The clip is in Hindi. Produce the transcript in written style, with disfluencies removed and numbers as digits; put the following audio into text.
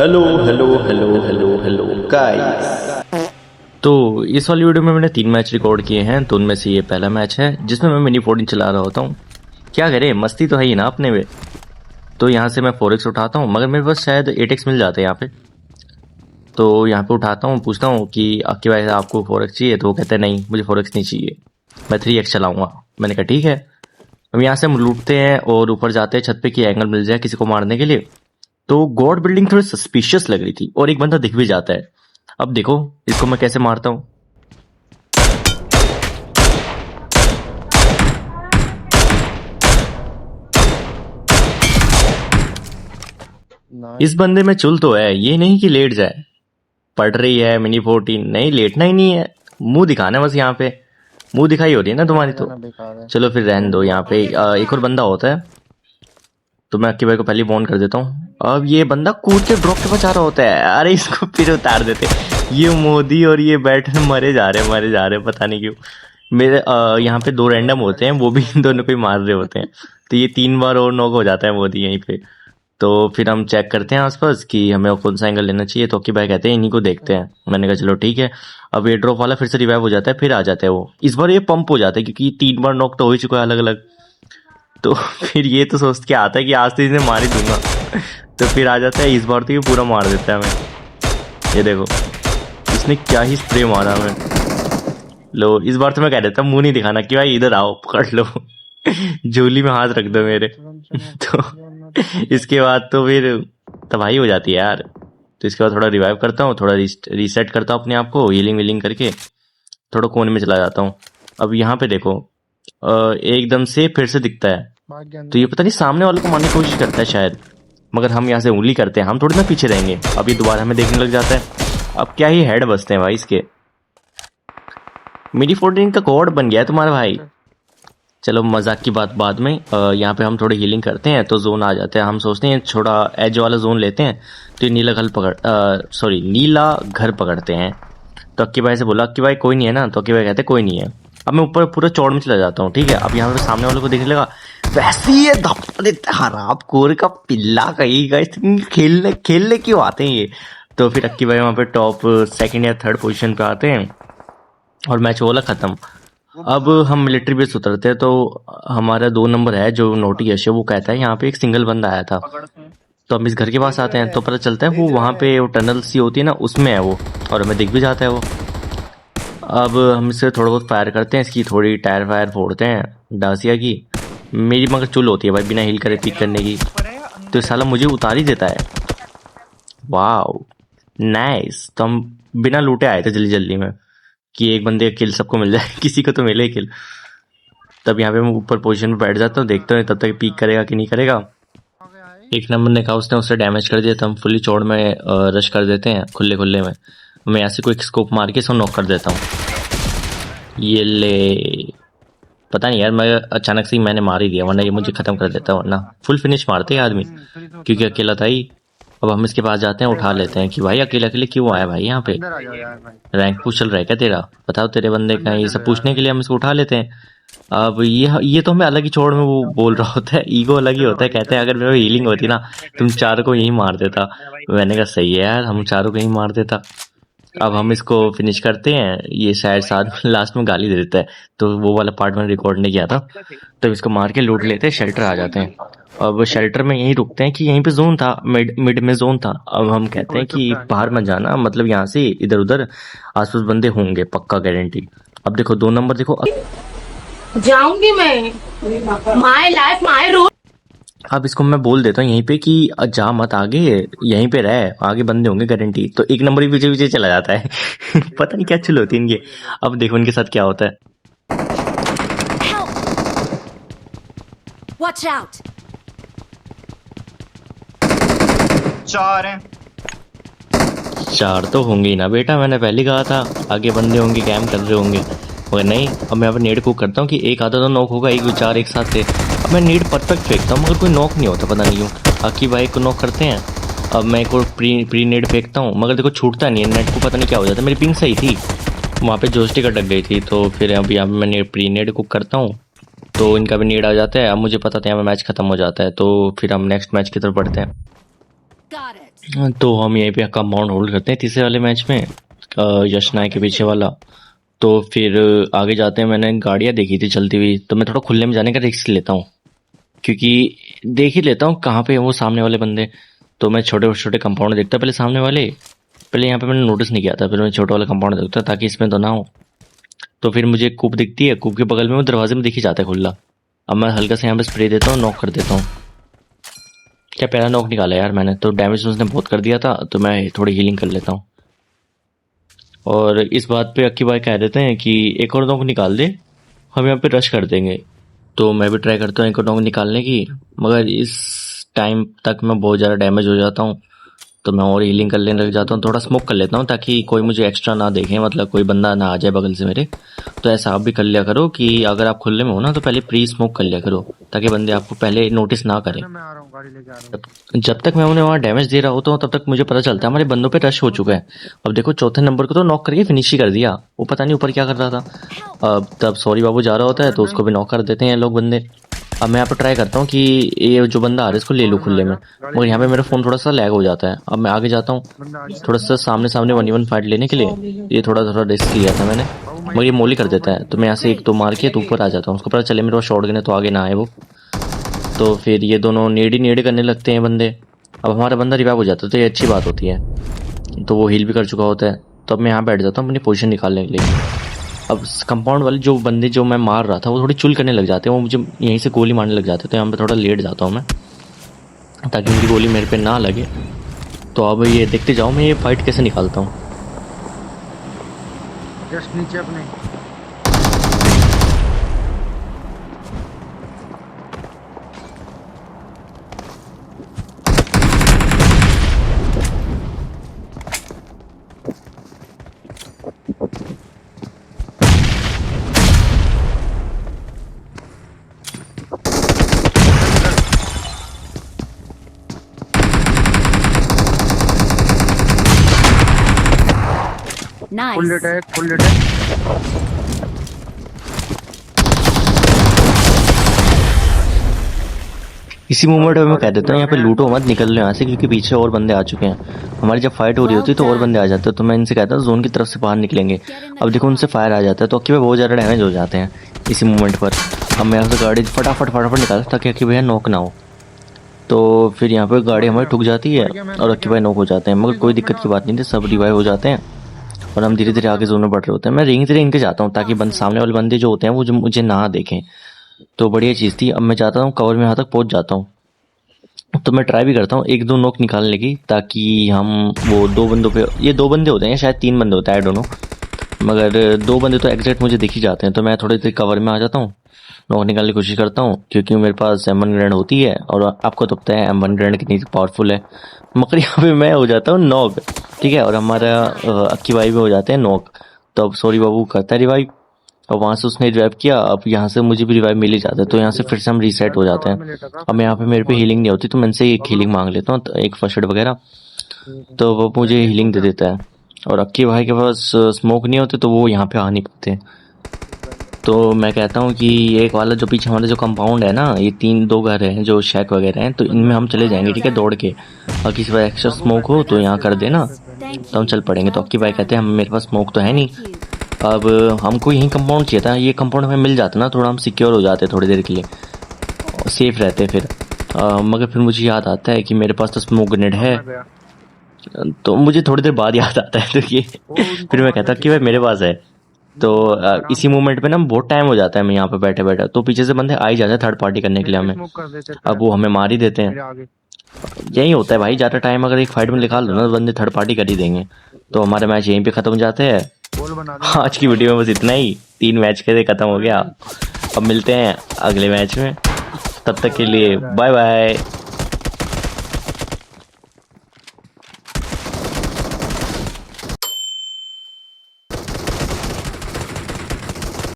Hello hello hello hello hello guys. तो इस वाली वीडियो में मैंने 3 मैच रिकॉर्ड किए हैं। तो उनमें से ये पहला मैच है जिसमें मैं मिनी 14 चला रहा होता हूँ। क्या करें, मस्ती तो है ही ना अपने में। तो यहाँ से मैं 4x उठाता हूँ, मगर मेरे पास शायद 8x मिल जाते हैं यहाँ पे। तो यहाँ पे उठाता हूँ, पूछता हूँ कि आपके भाई आपको 4x चाहिए, तो वो कहते हैं नहीं मुझे 4x नहीं चाहिए, मैं 3x चलाऊंगा। मैंने कहा ठीक है। अब यहाँ से हम लूटते हैं और ऊपर जाते हैं छत पे कि एंगल मिल जाए किसी को मारने के लिए। तो गॉड बिल्डिंग थोड़ी सस्पिशियस लग रही थी और एक बंदा दिख भी जाता है। अब देखो इसको मैं कैसे मारता हूँ। इस बंदे में चुल तो है, ये नहीं कि लेट जाए। पढ़ रही है मिनी 14, नहीं लेटना ही नहीं है, मुंह दिखाना है बस। यहाँ पे मुंह दिखाई हो रही है ना तुम्हारी, तो चलो फिर रहने दो। यहाँ पे एक और बंदा होता है, तो मैं अक्की भाई को पहले वार्न कर देता हूँ। अब ये बंदा कूद के ड्रॉप के पास आ रहा होता है, अरे इसको फिर उतार देते। ये मोदी और ये बैठे मरे जा रहे पता नहीं क्यों। मेरे यहाँ पे 2 रैंडम होते हैं, वो भी इन दोनों को ही मार रहे होते हैं। तो ये 3 बार और नॉक हो जाता है मोदी यहीं पे। तो फिर हम चेक करते हैं आसपास कि हमें कौन सा एंगल लेना चाहिए। तो अक्की भाई कहते हैं इन्हीं को देखते हैं। मैंने कहा चलो ठीक है। अब ये ड्रॉप वाला फिर से रिवाइव हो जाता है, फिर आ जाता है वो। इस बार ये पंप हो जाता है क्योंकि 3 बार नॉक तो हो ही चुका है अलग अलग। तो फिर ये तो सोच के आता है कि आज तो इसे मार ही दूंगा। तो फिर आ जाता है, इस बार तो ये पूरा मार देता है हमें। ये देखो इसने क्या ही स्प्रे मारा हमें। लो इस बार तो मैं कह देता मुंह नहीं दिखाना कि भाई इधर आओ पकड़ लो। झोली में हाथ रख दो मेरे। तो इसके बाद तो फिर तबाही हो जाती है यार। तो इसके बाद थोड़ा रिवाइव करता हूँ, थोड़ा रीसेट करता हूँ अपने आप को, हीलिंग वीलिंग करके थोड़ा कोने में चला जाता हूँ। अब यहाँ पे देखो एकदम से फिर से दिखता है। तो ये पता नहीं सामने वाले को मारने की कोशिश करता है शायद, मगर हम यहाँ से उंगली करते हैं, हम थोड़ी ना पीछे रहेंगे। अब ये दोबारा हमें देखने लग जाता है। अब क्या ही हेड बसते हैं भाई इसके। मिनी 14 का कोड बन गया है तुम्हारा भाई। चलो मजाक की बात बाद में। यहाँ पे हम थोड़ी हीलिंग करते हैं तो जोन आ जाते हैं। हम सोचते हैं थोड़ा एज वाला जोन लेते हैं, तो ये नीला घर पकड़ते हैं। तो अक्की भाई से बोला अक्की भाई कोई नहीं है ना, तो अक्की भाई कहते कोई नहीं है। अब मैं ऊपर पूरा चौड़ में चला जाता हूँ, ठीक है। अब यहाँ पे सामने वालों को देखने लगा, वैसे ही ये धप्पा देता खराब कोर का पिल्ला कहीं का, खेलने क्यों आते हैं ये। तो फिर अक्की भाई वहाँ पे टॉप 2nd या 3rd पोजीशन पे आते हैं और मैच वाला खत्म। अब हम मिलिट्री बेस उतरते हैं, तो हमारा 2 नंबर है जो नोटी यश, वो कहता है यहाँ पे एक सिंगल बंदा आया था। तो हम इस घर के पास आते हैं तो पता चलता है वो वहाँ पे वो टनल सी होती है ना, उसमें है वो, और हमें दिख भी जाता है वो। अब हम इससे थोड़ा बहुत फायर करते हैं, इसकी थोड़ी टायर फायर फोड़ते हैं डासिया की। मेरी मगर चुल होती है भाई बिना हील करे पिक करने की, तो इस साला मुझे उतार ही देता है। Wow nice. तो हम बिना लूटे आए थे जल्दी जल्दी में कि एक बंदे का किल सबको मिल जाए, किसी को तो मिले किल। तब यहाँ पे मैं ऊपर पोजीशन पे बैठ जाता हूँ, देखता हूँ तब तक पीक करेगा कि नहीं करेगा। एक नंबर ने कहा उसने उसे डैमेज कर दिया, तो हम फुली चौड़ में रश कर देते हैं खुले खुले में। मैं ऐसे कोई स्कोप मार के इसको नॉक कर देता हूँ। ये ले पता नहीं यार, मैं अचानक से ही मैंने मार ही दिया, वरना ये मुझे खत्म कर देता, वरना फुल फिनिश मारते हैं आदमी, क्योंकि अकेला था ही। अब हम इसके पास जाते हैं, उठा लेते हैं कि भाई अकेले अकेले क्यों आया भाई यहाँ पे, रैंक पुश चल रहा है क्या तेरा, बताओ तेरे बंदे का, ये सब पूछने के लिए हम इसको उठा लेते हैं। अब ये तो हमें अलग ही छोड़ में वो बोल रहा होता है, ईगो अलग ही होता है। कहते हैं अगर मेरे हीलिंग होती ना तुम 4 को यही मार देता। मैंने कहा सही है यार, हम 4 को यही मार देता। अब हम इसको फिनिश करते हैं, ये शायद साथ लास्ट में गाली दे देता है, तो वो वाला पार्ट मैंने रिकॉर्ड नहीं किया था। तो इसको मार के लूट लेते हैं, शेल्टर आ जाते हैं। अब शेल्टर में यहीं रुकते हैं कि यहीं पे जोन था, मिड में जोन था। अब हम कहते हैं कि बाहर मत जाना, मतलब यहाँ से इधर उधर आसपास बंदे होंगे पक्का गारंटी। अब देखो 2 नंबर देखो, जाऊंगी मैं, माय लाइफ माय रूल। अब इसको मैं बोल देता हूँ यहीं पे कि जा मत आगे, यहीं पे रह, आगे बंदे होंगे गारंटी। तो 1 नंबर ही पीछे पीछे चला जाता है। पता नहीं क्या चुल होती है इनके। अब देखो इनके साथ क्या होता है। Watch out. 4 हैं। 4 तो होंगे ही ना बेटा, मैंने पहले कहा था आगे बंदे होंगे, कैम कर रहे होंगे, मगर नहीं। अब मैं यहाँ पे नेड कुक करता हूँ कि एक आधा तो नॉक होगा, 1-4 एक साथ थे। अब मैं नेड परफेक्ट फेंकता हूँ मगर कोई नॉक नहीं होता, पता नहीं क्यों। अक्की भाई को नॉक करते हैं। अब मैं को प्री नेड फेंकता हूँ, मगर देखो छूटता नहीं है, नेट को पता नहीं क्या हो जाता है। मेरी पिंग सही थी, वहाँ पे जोस्टिक अटक गई थी। तो फिर अब यहाँ पे मैं प्री नेड कुक करता हूँ, तो इनका भी नीड आ जाता है। अब मुझे पता था यहाँ पे मैच खत्म हो जाता है, तो फिर हम नेक्स्ट मैच की तरफ बढ़ते हैं। Got it. तो हम यहीं पे कंपाउंड होल्ड करते हैं तीसरे वाले मैच में, यश नायक के पीछे वाला। तो फिर आगे जाते हैं, मैंने गाड़ियाँ देखी थी चलती हुई, तो मैं थोड़ा खुले में जाने का रिस्क लेता हूँ, क्योंकि देख ही लेता हूँ कहाँ पे है वो सामने वाले बंदे। तो मैं छोटे छोटे कंपाउंड देखता पहले सामने वाले, पहले यहाँ पे मैंने नोटिस नहीं किया था, फिर मैं छोटा वाला कंपाउंड देखता ताकि इसमें तो ना हो। तो फिर मुझे कूप दिखती है, कूप के बगल में वो दरवाजे में दिख ही जाता है खुला। अब मैं हल्का से यहाँ पे स्प्रे देता हूँ, नॉक कर देता हूँ। क्या पहला नॉक निकाला यार मैंने, तो डैमेज उसने बहुत कर दिया था, तो मैं थोड़ी हीलिंग कर लेता हूँ। और इस बात पे अक्की भाई कह देते हैं कि एक और नॉक निकाल दे, हम यहाँ पे रश कर देंगे। तो मैं भी ट्राई करता हूँ एक और नॉक निकालने की, मगर इस टाइम तक मैं बहुत ज़्यादा डैमेज हो जाता हूँ, तो मैं और हीलिंग करने लग जाता हूँ। थोड़ा स्मोक कर लेता हूँ ताकि कोई मुझे एक्स्ट्रा ना देखे, मतलब कोई बंदा ना आ जाए बगल से मेरे। तो ऐसा आप भी कर लिया करो कि अगर आप खुले में हो ना, तो पहले प्री स्मोक कर लिया करो ताकि बंदे आपको पहले नोटिस ना करें। मैं आ रहा हूँ, गाड़ी लेके आ रहा हूँ। जब तक मैं उन्हें वहाँ डैमेज दे रहा होता हूँ तब तक मुझे पता चलता है हमारे बंदों पे रश हो चुका है। अब देखो चौथे नंबर को तो नॉक करके फिनिश ही कर दिया, वो पता नहीं ऊपर क्या कर रहा था। अब तब सॉरी बाबू जा रहा होता है तो उसको भी नॉक कर देते हैं ये लोग बंदे। अब मैं यहाँ पे ट्राई करता हूँ कि ये जो बंदा आ रहा है इसको ले लूँ खुले में, मगर यहाँ पे मेरा फ़ोन थोड़ा सा लैग हो जाता है। अब मैं आगे जाता हूँ बंदा आ गया। थोड़ा सा सामने सामने 1v1 फाइट लेने के लिए, ये थोड़ा थोड़ा रिस्क लिया था मैंने, मगर ये मोली कर देता है। तो मैं यहाँ से एक तो मार के तो ऊपर आ जाता हूँ, उसको पता चले मेरे पास शॉटगन है तो आगे ना आए वो। तो फिर ये दोनों नेड़ी नेड़ी करने लगते हैं बंदे। अब हमारा बंदा रिवाइव हो जाता है तो ये अच्छी बात होती है, तो वो हील भी कर चुका होता है। तो अब मैं यहाँ बैठ जाता हूँ अपनी पोजीशन निकालने के लिए। अब कंपाउंड वाले जो बंदे जो मैं मार रहा था वो थोड़ी चुल करने लग जाते हैं, वो मुझे यहीं से गोली मारने लग जाते हैं, तो यहाँ पे थोड़ा लेट जाता हूँ मैं ताकि उनकी गोली मेरे पे ना लगे। तो अब ये देखते जाओ मैं ये फाइट कैसे निकालता हूँ। जस्ट नीचे अपने। Full Nice. लेट है, फुल लेट है। इसी मोमेंट में मैं कह देता हूँ यहाँ पे लूटो मत, निकल लो यहाँ से, क्योंकि पीछे और बंदे आ चुके हैं। हमारी जब फाइट हो रही होती है तो और बंदे आ जाते हैं, तो मैं इनसे कहता हूँ जोन की तरफ से बाहर निकलेंगे। अब देखो उनसे फायर आ जाता है तो अक्की भाई बहुत ज़्यादा डैमेज हो जाते हैं इसी मोमेंट पर। अब मैं यहाँ से गाड़ी फटाफट फटाफट निकालता ताकि अक्की भैया नॉक ना हो। तो फिर यहाँ पे गाड़ी हमारी ठुक जाती है और अक्की भाई नॉक हो जाते हैं, मगर कोई दिक्कत की बात नहीं थी, सब रिवाइव हो जाते हैं और हम धीरे धीरे आगे जोन में बढ़ रहे होते हैं। मैं रेंग से रेंग के जाता हूँ ताकि सामने वाले बंदे जो होते हैं वो जो मुझे ना देखें, तो बढ़िया चीज़ थी। अब मैं चाहता हूँ कवर में यहाँ तक पहुँच जाता हूँ, तो मैं ट्राई भी करता हूँ एक दो नॉक निकालने की ताकि हम वो दो बंदों पे, ये दो बंदे होते हैं शायद तीन बंदे होते हैं आई डोंट नो, मगर दो बंदे तो एग्जैक्ट मुझे दिख ही जाते हैं। तो मैं थोड़ी देर कवर में आ जाता हूँ, नॉक निकालने की कोशिश करता हूँ क्योंकि मेरे पास M1 ग्रेनेड होती है और आपको तो पता है M1 ग्रेनेड कितनी पावरफुल है। मगर यहाँ पे मैं हो जाता हूँ नॉक, ठीक है, और हमारा अक्की भाई भी हो जाते हैं नॉक। तो अब सॉरी बाबू करता है रिवाइव, और वहाँ से उसने रिवाइव किया, अब यहाँ से मुझे भी रिवाइव मिल ही जाता है, तो यहाँ से फिर से हम रीसेट हो जाते हैं। अब यहाँ पे मेरे पे हीलिंग नहीं होती तो मैं इनसे एक हीलिंग मांग लेता हूँ, एक फर्स्ट एड वगैरह, तो वो मुझे हीलिंग दे देता है। और अक्की भाई के पास स्मोक नहीं होते तो वो यहाँ पे आ नहीं पाते। तो मैं कहता हूँ कि एक वाला जो पीछे हमारा जो कंपाउंड है ना, ये दो घर हैं जो शैक वगैरह हैं, तो इनमें हम चले जाएंगे, ठीक है, दौड़ के। और किसी बार एक्स्ट्रा स्मोक हो तो यहाँ कर देना, तो हम चल पड़ेंगे। तो अक्की भाई कहते हैं हम मेरे पास स्मोक तो है नहीं, अब हमको यही कंपाउंड चाहिए था, ये कंपाउंड हमें मिल जाता ना, थोड़ा हम सिक्योर हो जाते थोड़ी देर के लिए, सेफ रहते फिर। मगर फिर मुझे याद आता है कि मेरे पास तो स्मोक ग्रेनेड है, तो मुझे थोड़ी देर बाद याद आता है, तो ये फिर मैं कहता कि भाई मेरे पास है। तो इसी मोमेंट पे ना बहुत टाइम हो जाता है मैं यहाँ पे बैठे बैठे, तो पीछे से बंदे आ ही जाते हैं थर्ड पार्टी करने के लिए हमें, अब वो हमें मार ही देते हैं। यही होता है भाई, ज़्यादा टाइम अगर एक फाइट में निकाल दो ना तो बंदे थर्ड पार्टी कर ही देंगे। तो हमारे मैच यहीं पे ख़त्म हो जाते हैं। आज की वीडियो में बस इतना ही, 3 मैच के ख़त्म हो गया। अब मिलते हैं अगले मैच में, तब तक के लिए बाय बाय।